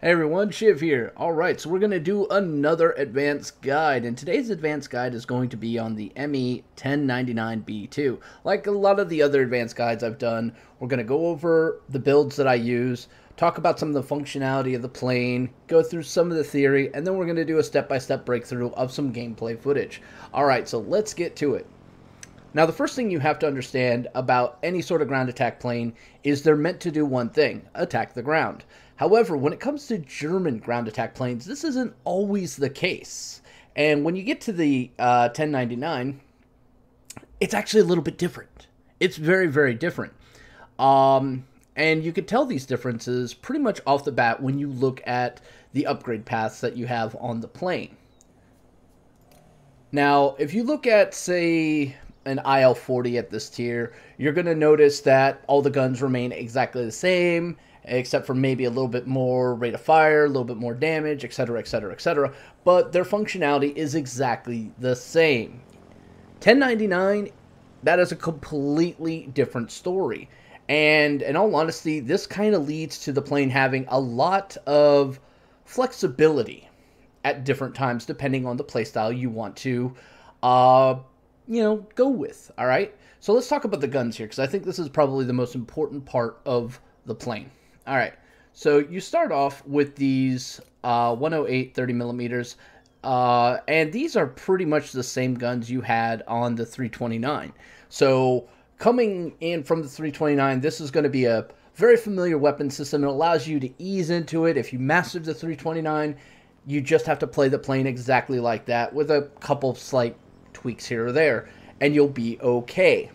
Hey everyone, Shiv here. Alright, so we're going to do another advanced guide, and today's advanced guide is going to be on the ME 1099 B-2. Like a lot of the other advanced guides I've done, we're going to go over the builds that I use, talk about some of the functionality of the plane, go through some of the theory, and then we're going to do a step-by-step breakthrough of some gameplay footage. Alright, so let's get to it. Now, the first thing you have to understand about any sort of ground attack plane is they're meant to do one thing: attack the ground. However, when it comes to German ground attack planes, this isn't always the case. And when you get to the 1099, it's actually a little bit different. It's very, very different. And you can tell these differences pretty much off the bat when you look at the upgrade paths that you have on the plane. Now, if you look at, say, an IL-40 at this tier, you're going to notice that all the guns remain exactly the same, except for maybe a little bit more rate of fire, a little bit more damage, etc., etc., etc. But their functionality is exactly the same. 1099, that is a completely different story. And in all honesty, this kind of leads to the plane having a lot of flexibility at different times, depending on the playstyle you want to go with, all right? So let's talk about the guns here, because I think this is probably the most important part of the plane. All right, so you start off with these 108 30 millimeters, and these are pretty much the same guns you had on the 329. So coming in from the 329, this is going to be a very familiar weapon system. It allows you to ease into it. If you mastered the 329, you just have to play the plane exactly like that with a couple of slight tweaks here or there, and you'll be okay.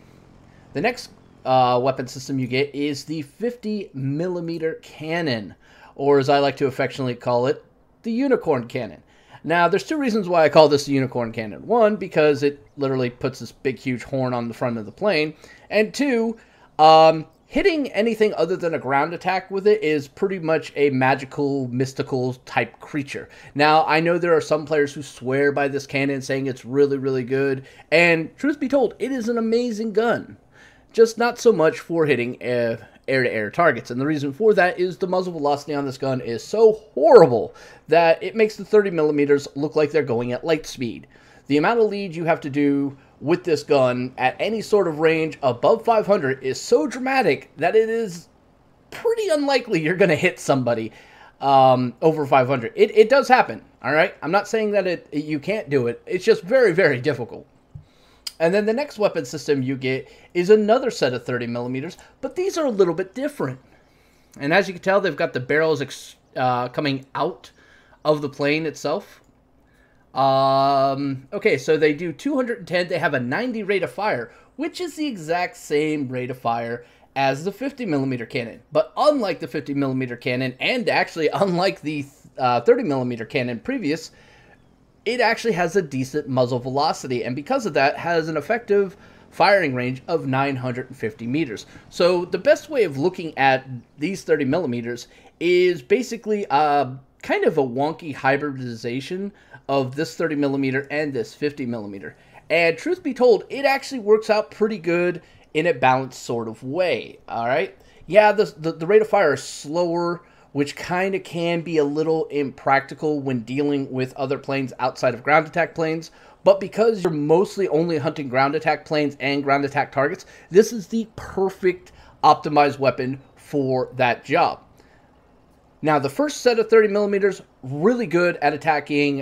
The next weapon system you get is the 50 millimeter cannon, or as I like to affectionately call it, the unicorn cannon. Now, there's two reasons why I call this the unicorn cannon. One, because it literally puts this big, huge horn on the front of the plane, and two, hitting anything other than a ground attack with it is pretty much a magical, mystical type creature. Now, I know there are some players who swear by this cannon, saying it's really, really good, and truth be told, it is an amazing gun. Just not so much for hitting air-to-air targets. And the reason for that is the muzzle velocity on this gun is so horrible that it makes the 30 millimeters look like they're going at light speed. The amount of lead you have to do with this gun at any sort of range above 500 is so dramatic that it is pretty unlikely you're going to hit somebody over 500. It does happen, all right? I'm not saying that you can't do it. It's just very, very difficult. And then the next weapon system you get is another set of 30 millimeters, but these are a little bit different. And as you can tell, they've got the barrels coming out of the plane itself. Okay, so they do 210. They have a 90 rate of fire, which is the exact same rate of fire as the 50 millimeter cannon. But unlike the 50 millimeter cannon, and actually unlike the 30 millimeter cannon previous, it actually has a decent muzzle velocity, and because of that, has an effective firing range of 950 meters. So the best way of looking at these 30 millimeters is basically kind of a wonky hybridization of this 30 millimeter and this 50 millimeter. And truth be told, it actually works out pretty good in a balanced sort of way, all right? Yeah, the rate of fire is slower, which kind of can be a little impractical when dealing with other planes outside of ground attack planes. But because you're mostly only hunting ground attack planes and ground attack targets, this is the perfect optimized weapon for that job. Now, the first set of 30 millimeters, really good at attacking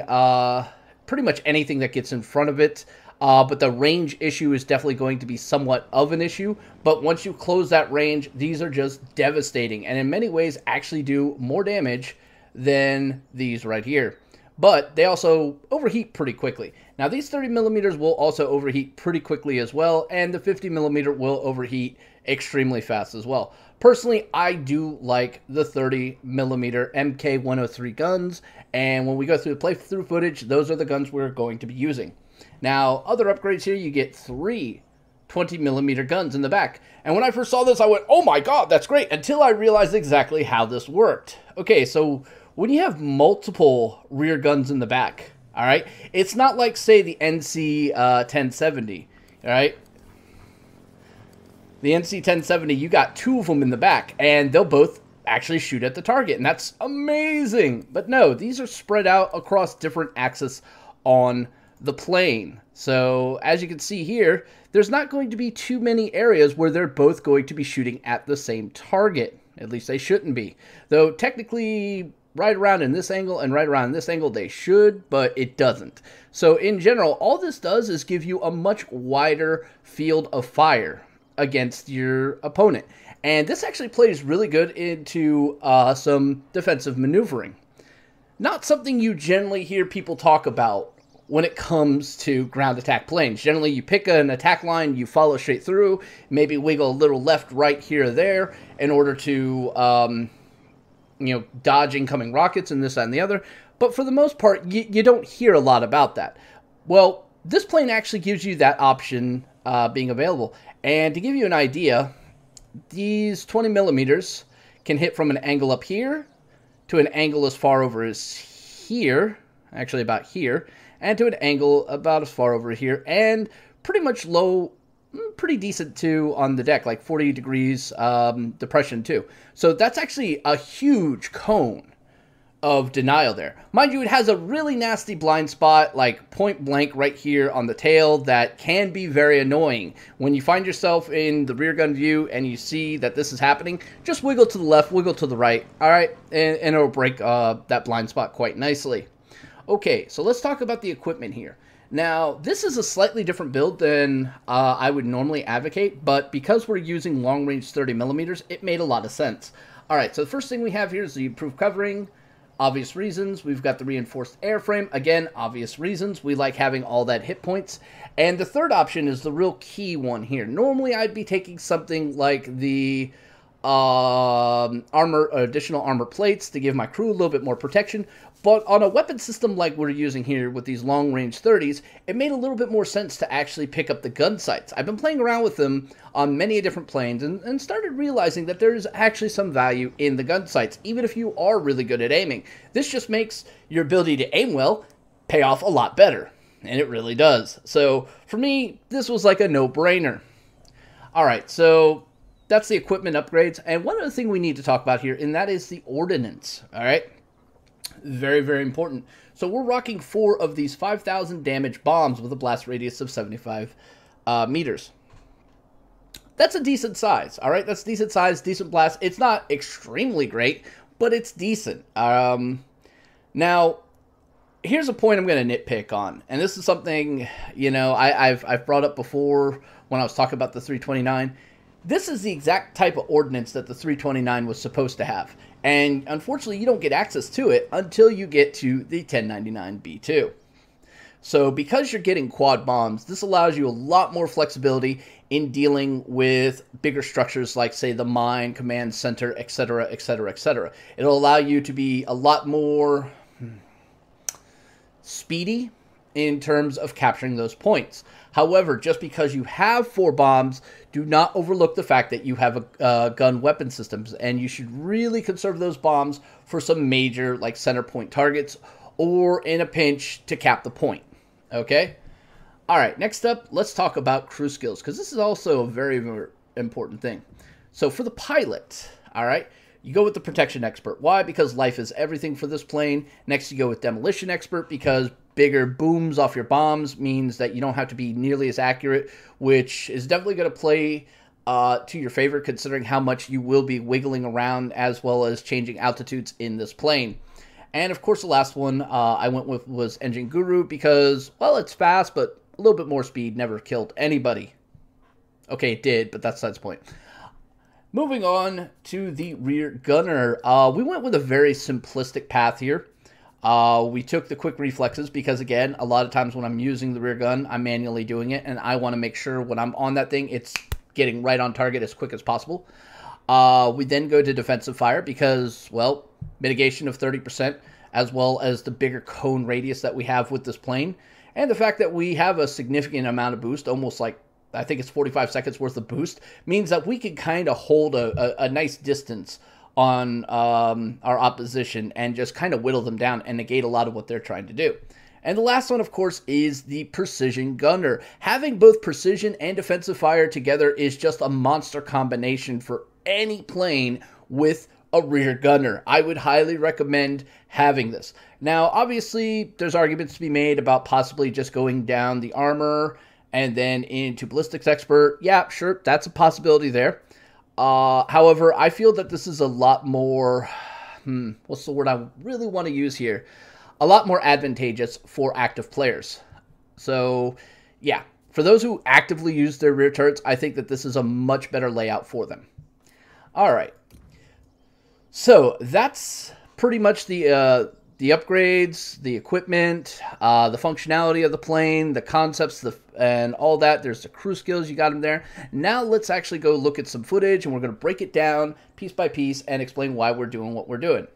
pretty much anything that gets in front of it. But the range issue is definitely going to be somewhat of an issue. But once you close that range, these are just devastating, and in many ways actually do more damage than these right here. But they also overheat pretty quickly. Now, these 30 millimeters will also overheat pretty quickly as well, and the 50 millimeter will overheat extremely fast as well. Personally, I do like the 30 millimeter MK103 guns, and when we go through the playthrough footage, those are the guns we're going to be using. Now, other upgrades here, you get 3 20 millimeter guns in the back. And when I first saw this, I went, oh my god, that's great, until I realized exactly how this worked. Okay, so when you have multiple rear guns in the back, all right, it's not like, say, the NC 1070, all right? The NC 1070, you got 2 of them in the back, and they'll both actually shoot at the target, and that's amazing. But no, these are spread out across different axes on the plane. So as you can see here, there's not going to be too many areas where they're both going to be shooting at the same target. At least they shouldn't be. Though technically, right around in this angle and right around in this angle they should, but it doesn't. So in general, all this does is give you a much wider field of fire against your opponent. And this actually plays really good into some defensive maneuvering. Not something you generally hear people talk about when it comes to ground attack planes. Generally, you pick an attack line, you follow straight through, maybe wiggle a little left, right, here, or there in order to, dodge incoming rockets and this, that, and the other. But for the most part, you don't hear a lot about that. Well, this plane actually gives you that option being available. And to give you an idea, these 20 millimeters can hit from an angle up here to an angle as far over as here, actually about here, and to an angle about as far over here, and pretty much low, pretty decent too on the deck, like 40 degrees depression too. So that's actually a huge cone of denial there. Mind you, it has a really nasty blind spot, like point blank right here on the tail, that can be very annoying. When you find yourself in the rear gun view and you see that this is happening, just wiggle to the left, wiggle to the right, alright, and it'll break that blind spot quite nicely. Okay, so let's talk about the equipment here. Now, this is a slightly different build than I would normally advocate, but because we're using long-range 30 millimeters, it made a lot of sense. Alright, so the first thing we have here is the improved covering. Obvious reasons. We've got the reinforced airframe. Again, obvious reasons. We like having all that hit points. And the third option is the real key one here. Normally, I'd be taking something like the additional armor plates to give my crew a little bit more protection. But on a weapon system like we're using here with these long-range 30s, it made a little bit more sense to actually pick up the gun sights. I've been playing around with them on many different planes and started realizing that there's actually some value in the gun sights, even if you are really good at aiming. This just makes your ability to aim well pay off a lot better, and it really does. So for me, this was like a no-brainer. Alright, so that's the equipment upgrades, and one other thing we need to talk about here, and that is the ordnance, alright? Very, very important. So we're rocking 4 of these 5,000 damage bombs with a blast radius of 75 meters. That's a decent size, all right? That's decent size, decent blast. It's not extremely great, but it's decent. Now, here's a point I'm going to nitpick on, and this is something, you know, I've brought up before when I was talking about the 329. This is the exact type of ordnance that the 329 was supposed to have. And unfortunately, you don't get access to it until you get to the 1099 B-2. So because you're getting quad bombs, this allows you a lot more flexibility in dealing with bigger structures like, say, the mine, command center, etc., etc., etc. It'll allow you to be a lot more speedy in terms of capturing those points. However, just because you have 4 bombs, do not overlook the fact that you have a gun weapon systems, and you should really conserve those bombs for some major, like, center point targets, or in a pinch to cap the point. Okay? Alright, next up, let's talk about crew skills, because this is also a very, very important thing. So for the pilot, alright, you go with the protection expert. Why? Because life is everything for this plane. Next, you go with demolition expert, because bigger booms off your bombs means that you don't have to be nearly as accurate, which is definitely going to play to your favor, considering how much you will be wiggling around as well as changing altitudes in this plane. And of course, the last one I went with was engine guru, because, well, it's fast, but a little bit more speed never killed anybody. Okay, it did, but that's besides the point. Moving on to the rear gunner, we went with a very simplistic path here. We took the quick reflexes because, again, a lot of times when I'm using the rear gun, I'm manually doing it, and I want to make sure when I'm on that thing, it's getting right on target as quick as possible. We then go to defensive fire because, well, mitigation of 30%, as well as the bigger cone radius that we have with this plane, and the fact that we have a significant amount of boost, almost like, I think it's 45 seconds worth of boost, means that we can kind of hold a nice distance on our opposition and just kind of whittle them down and negate a lot of what they're trying to do. And the last one, of course, is the precision gunner. Having both precision and defensive fire together is just a monster combination for any plane with a rear gunner. I would highly recommend having this. Now, obviously, there's arguments to be made about possibly just going down the armor and then into ballistics expert. Yeah, sure, that's a possibility there. However, I feel that this is a lot more, what's the word I really want to use here? A lot more advantageous for active players. So, yeah, for those who actively use their rear turrets, I think that this is a much better layout for them. All right. So that's pretty much the upgrades, the equipment, the functionality of the plane, the concepts, and all that. There's the crew skills, you got them there. Now let's actually go look at some footage, and we're going to break it down piece by piece and explain why we're doing what we're doing.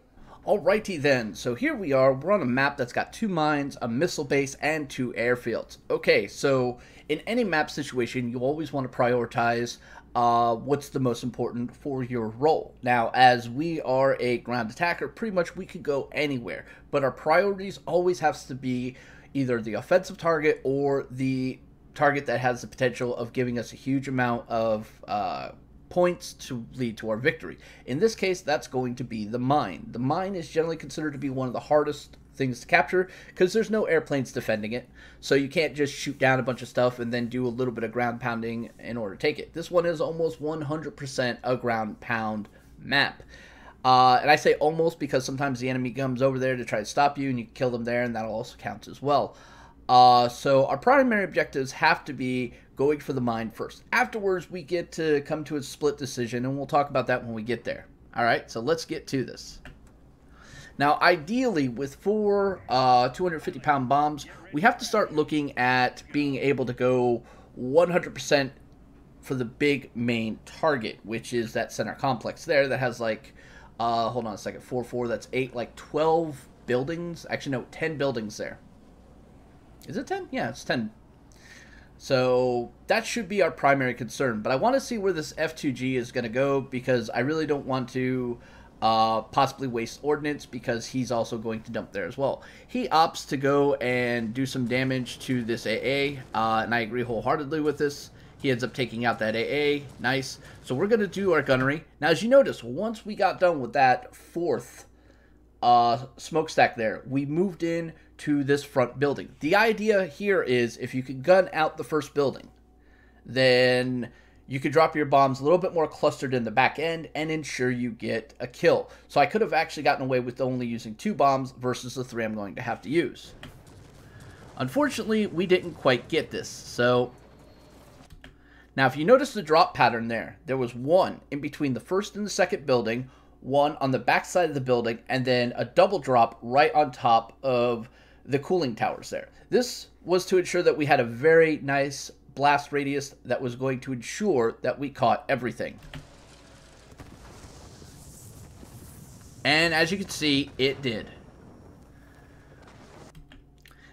Alrighty then, so here we are. We're on a map that's got 2 mines, a missile base, and 2 airfields. Okay, so in any map situation, you always want to prioritize what's the most important for your role. Now, as we are a ground attacker, pretty much we could go anywhere, but our priorities always has to be either the offensive target or the target that has the potential of giving us a huge amount of points to lead to our victory. In this case, that's going to be the mine. The mine is generally considered to be one of the hardest things to capture because there's no airplanes defending it, so you can't just shoot down a bunch of stuff and then do a little bit of ground pounding in order to take it. This one is almost 100% a ground pound map. And I say almost because sometimes the enemy comes over there to try to stop you and you kill them there, and that'll also count as well. So our primary objectives have to be going for the mine first. Afterwards, we get to come to a split decision, and we'll talk about that when we get there. Alright, so let's get to this. Now, ideally, with 4 250-pound bombs, we have to start looking at being able to go 100% for the big main target, which is that center complex there that has like, hold on a second, 4, that's 8, like 12 buildings. Actually, no, 10 buildings there. Is it 10? Yeah, it's 10. So that should be our primary concern. But I want to see where this F2G is going to go because I really don't want to possibly waste ordnance because he's also going to dump there as well. He opts to go and do some damage to this AA, and I agree wholeheartedly with this. He ends up taking out that AA. Nice. So we're going to do our gunnery. Now, as you notice, once we got done with that 4th smokestack there, we moved in to this front building. The idea here is if you can gun out the first building, then you could drop your bombs a little bit more clustered in the back end and ensure you get a kill. So I could have actually gotten away with only using 2 bombs versus the 3 I'm going to have to use. Unfortunately, we didn't quite get this. So now if you notice the drop pattern there was 1 in between the first and the second building, 1 on the back side of the building, and then a double drop right on top of the cooling towers there. This was to ensure that we had a very nice blast radius that was going to ensure that we caught everything. And as you can see, it did.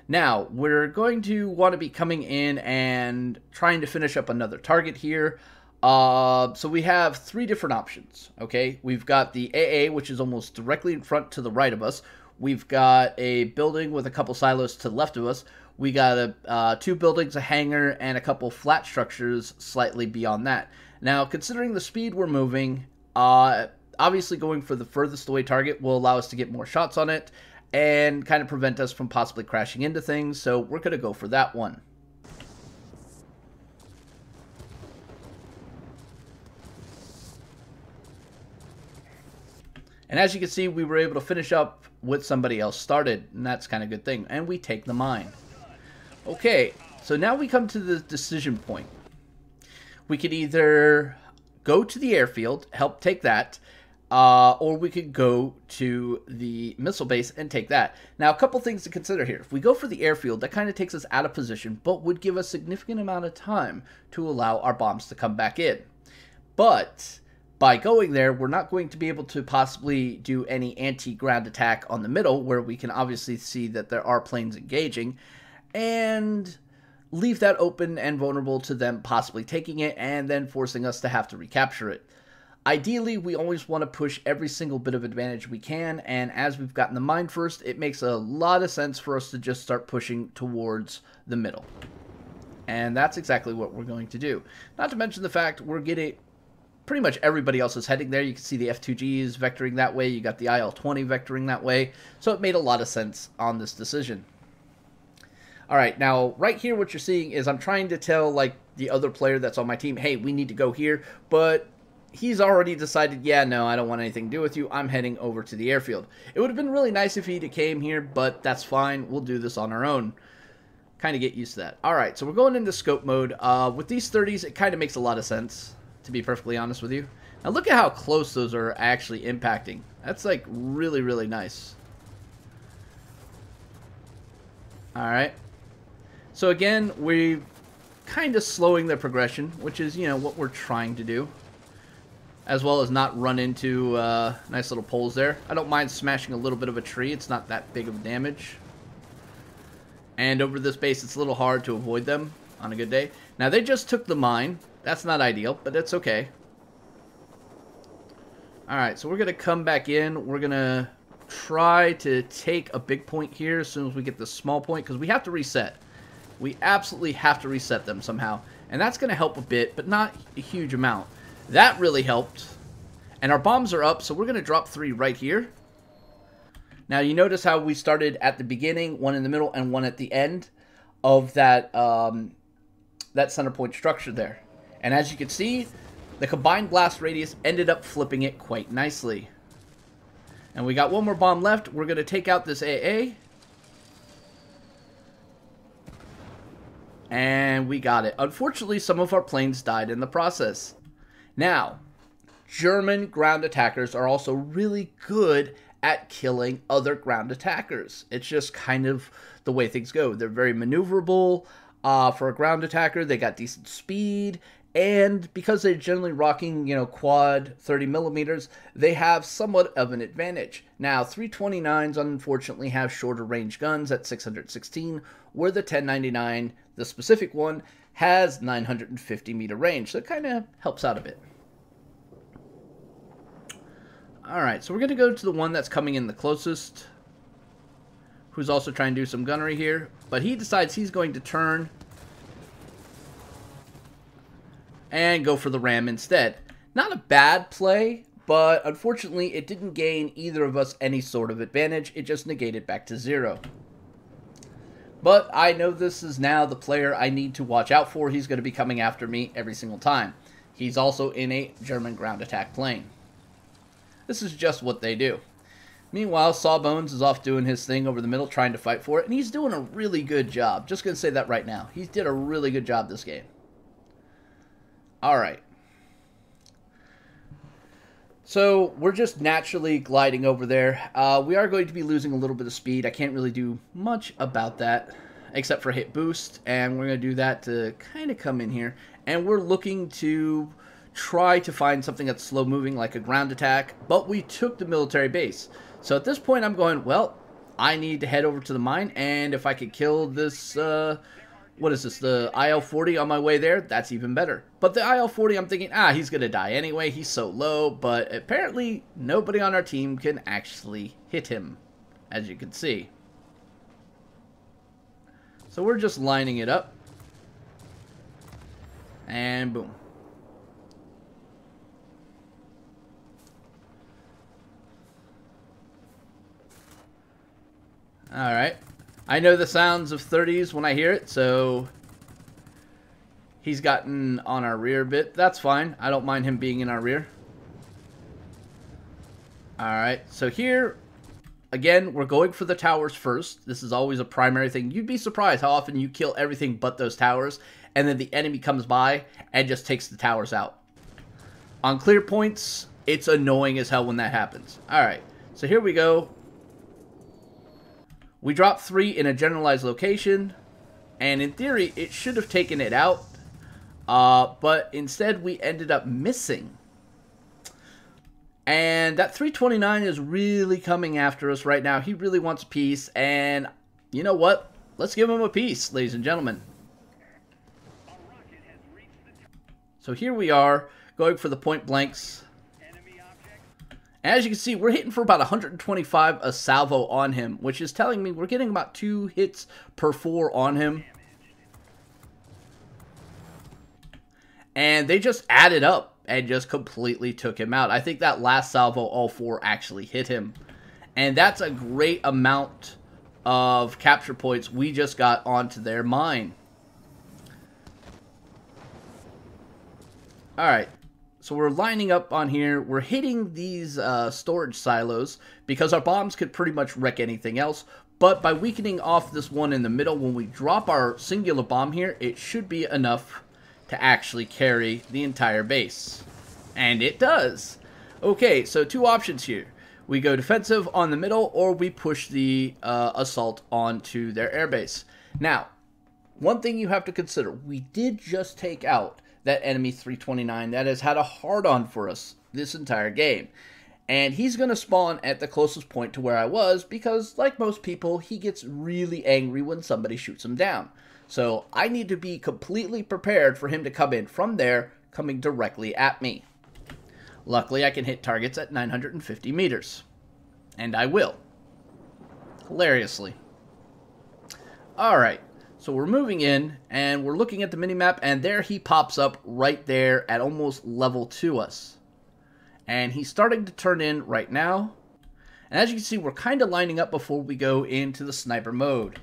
Now, we're going to want to be coming in and trying to finish up another target here. So we have 3 different options, okay? We've got the AA, which is almost directly in front to the right of us. We've got a building with a couple silos to the left of us. We got 2 buildings, a hangar, and a couple flat structures slightly beyond that. Now, considering the speed we're moving, obviously going for the furthest away target will allow us to get more shots on it and kind of prevent us from possibly crashing into things, so we're going to go for that one. And as you can see, we were able to finish up what somebody else started, and that's kind of a good thing. And we take the mine. Okay, so now we come to the decision point. We could either go to the airfield, help take that, or we could go to the missile base and take that. Now, a couple things to consider here. If we go for the airfield, that kind of takes us out of position, but would give a significant amount of time to allow our bombs to come back in. But by going there, we're not going to be able to possibly do any anti-ground attack on the middle, where we can obviously see that there are planes engaging, and leave that open and vulnerable to them possibly taking it and then forcing us to have to recapture it. Ideally, we always want to push every single bit of advantage we can, and as we've gotten the mine first, it makes a lot of sense for us to just start pushing towards the middle. And that's exactly what we're going to do. Not to mention the fact we're getting pretty much everybody else is heading there. You can see the F2Gs vectoring that way. You got the IL-20 vectoring that way. So it made a lot of sense on this decision. All right, now right here what you're seeing is I'm trying to tell like the other player that's on my team, hey, we need to go here, but he's already decided, yeah, no, I don't want anything to do with you. I'm heading over to the airfield. It would have been really nice if he'd came here, but that's fine. We'll do this on our own. Kind of get used to that. All right, so we're going into scope mode. With these 30s, it kind of makes a lot of sense, to be perfectly honest with you. Now look at how close those are actually impacting. That's like really, really nice. All right. So again, we're kind of slowing the progression, which is, you know, what we're trying to do. As well as not run into nice little poles there. I don't mind smashing a little bit of a tree. It's not that big of damage. And over this base, it's a little hard to avoid them on a good day. Now, they just took the mine. That's not ideal, but it's okay. Alright, so we're going to come back in. We're going to try to take a big point here as soon as we get the small point, because we have to reset. We absolutely have to reset them somehow. And that's going to help a bit, but not a huge amount. That really helped. And our bombs are up, so we're going to drop 3 right here. Now, you notice how we started at the beginning, 1 in the middle, and 1 at the end of that, that center point structure there. And as you can see, the combined blast radius ended up flipping it quite nicely. And we got 1 more bomb left. We're going to take out this AA. And we got it. Unfortunately, some of our planes died in the process. Now, German ground attackers are also really good at killing other ground attackers. It's just kind of the way things go. They're very maneuverable. For a ground attacker, they got decent speed. And because they're generally rocking, you know, quad 30 millimeters, they have somewhat of an advantage. Now, 329s unfortunately have shorter range guns at 616, where the 1099, the specific one, has 950 meter range. So it kind of helps out a bit. Alright, so we're going to go to the one that's coming in the closest, who's also trying to do some gunnery here. But he decides he's going to turn and go for the ram instead. Not a bad play, but unfortunately it didn't gain either of us any sort of advantage. It just negated back to 0. But I know this is now the player I need to watch out for. He's going to be coming after me every single time. He's also in a German ground attack plane. This is just what they do. Meanwhile, Sawbones is off doing his thing over the middle, trying to fight for it, and he's doing a really good job. Just going to say that right now. He did a really good job this game. Alright. So, we're just naturally gliding over there. We are going to be losing a little bit of speed. I can't really do much about that, except for hit boost, and we're going to do that to kind of come in here. And we're looking to try to find something that's slow moving, like a ground attack, but we took the military base. So at this point, I'm going, well, I need to head over to the mine, and if I could kill this, what is this, the IL-40 on my way there, that's even better. But the IL-40, I'm thinking, he's going to die anyway, he's so low, but apparently nobody on our team can actually hit him, as you can see. So we're just lining it up, and boom. Alright. I know the sounds of 30s when I hear it, so he's gotten on our rear a bit. That's fine. I don't mind him being in our rear. Alright, so here, again, we're going for the towers first. This is always a primary thing. You'd be surprised how often you kill everything but those towers, and then the enemy comes by and just takes the towers out. On clear points, it's annoying as hell when that happens. Alright, so here we go. We dropped 3 in a generalized location, and in theory, it should have taken it out, but instead we ended up missing. And that 329 is really coming after us right now. He really wants peace, and you know what? Let's give him a piece, ladies and gentlemen. So here we are, going for the point blanks. As you can see, we're hitting for about 125 a salvo on him, which is telling me we're getting about 2 hits per 4 on him. And they just added up and just completely took him out. I think that last salvo, all 4 actually hit him. And that's a great amount of capture points we just got onto their mine. Alright, so we're lining up on here. We're hitting these storage silos because our bombs could pretty much wreck anything else. But by weakening off this one in the middle, when we drop our singular bomb here, it should be enough to actually carry the entire base. And it does. Okay, so 2 options here. We go defensive on the middle, or we push the assault onto their airbase. Now, one thing you have to consider, we did just take out that enemy 329 that has had a hard-on for us this entire game. And he's going to spawn at the closest point to where I was because, like most people, he gets really angry when somebody shoots him down. So I need to be completely prepared for him to come in from there, coming directly at me. Luckily, I can hit targets at 950 meters. And I will. Hilariously. Alright, so we're moving in, and we're looking at the minimap, and there he pops up right there at almost level to us. And he's starting to turn in right now. And as you can see, we're kind of lining up before we go into the sniper mode.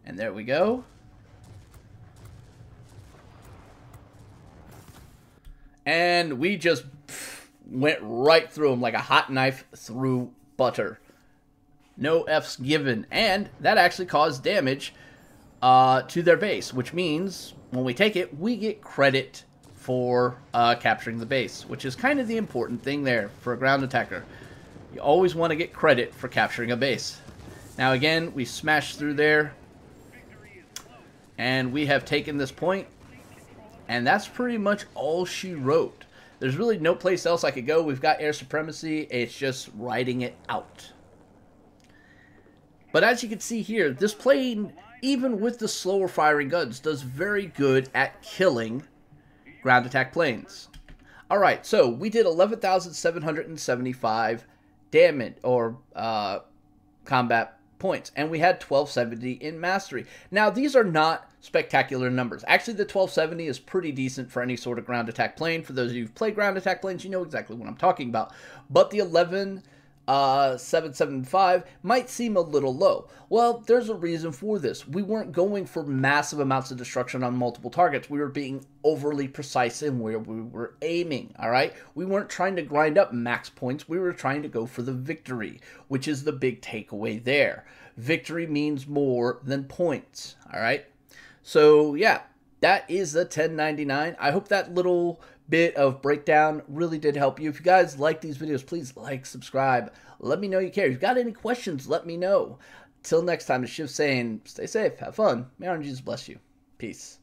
And there we go. And we just went right through him like a hot knife through butter. No F's given. And that actually caused damage to their base, which means when we take it, we get credit for capturing the base, which is kind of the important thing there for a ground attacker. You always want to get credit for capturing a base. Now again, we smashed through there, and we have taken this point, and that's pretty much all she wrote. There's really no place else I could go. We've got air supremacy. It's just riding it out. But as you can see here, this plane, even with the slower firing guns, does very good at killing ground attack planes. Alright, so we did 11,775 damage, or combat points, and we had 1270 in mastery. Now, these are not spectacular numbers. Actually, the 1270 is pretty decent for any sort of ground attack plane. For those of you who've played ground attack planes, you know exactly what I'm talking about. But the 11,775 might seem a little low. Well, there's a reason for this. We weren't going for massive amounts of destruction on multiple targets. We were being overly precise in where we were aiming, all right? We weren't trying to grind up max points. We were trying to go for the victory, which is the big takeaway there. Victory means more than points, all right? So, yeah, that is the 1099. I hope that little bit of breakdown really did help you. If you guys like these videos, please like, subscribe. Let me know you care. If you've got any questions, let me know. Till next time, it's Shiv saying, stay safe, have fun. May our Jesus bless you. Peace.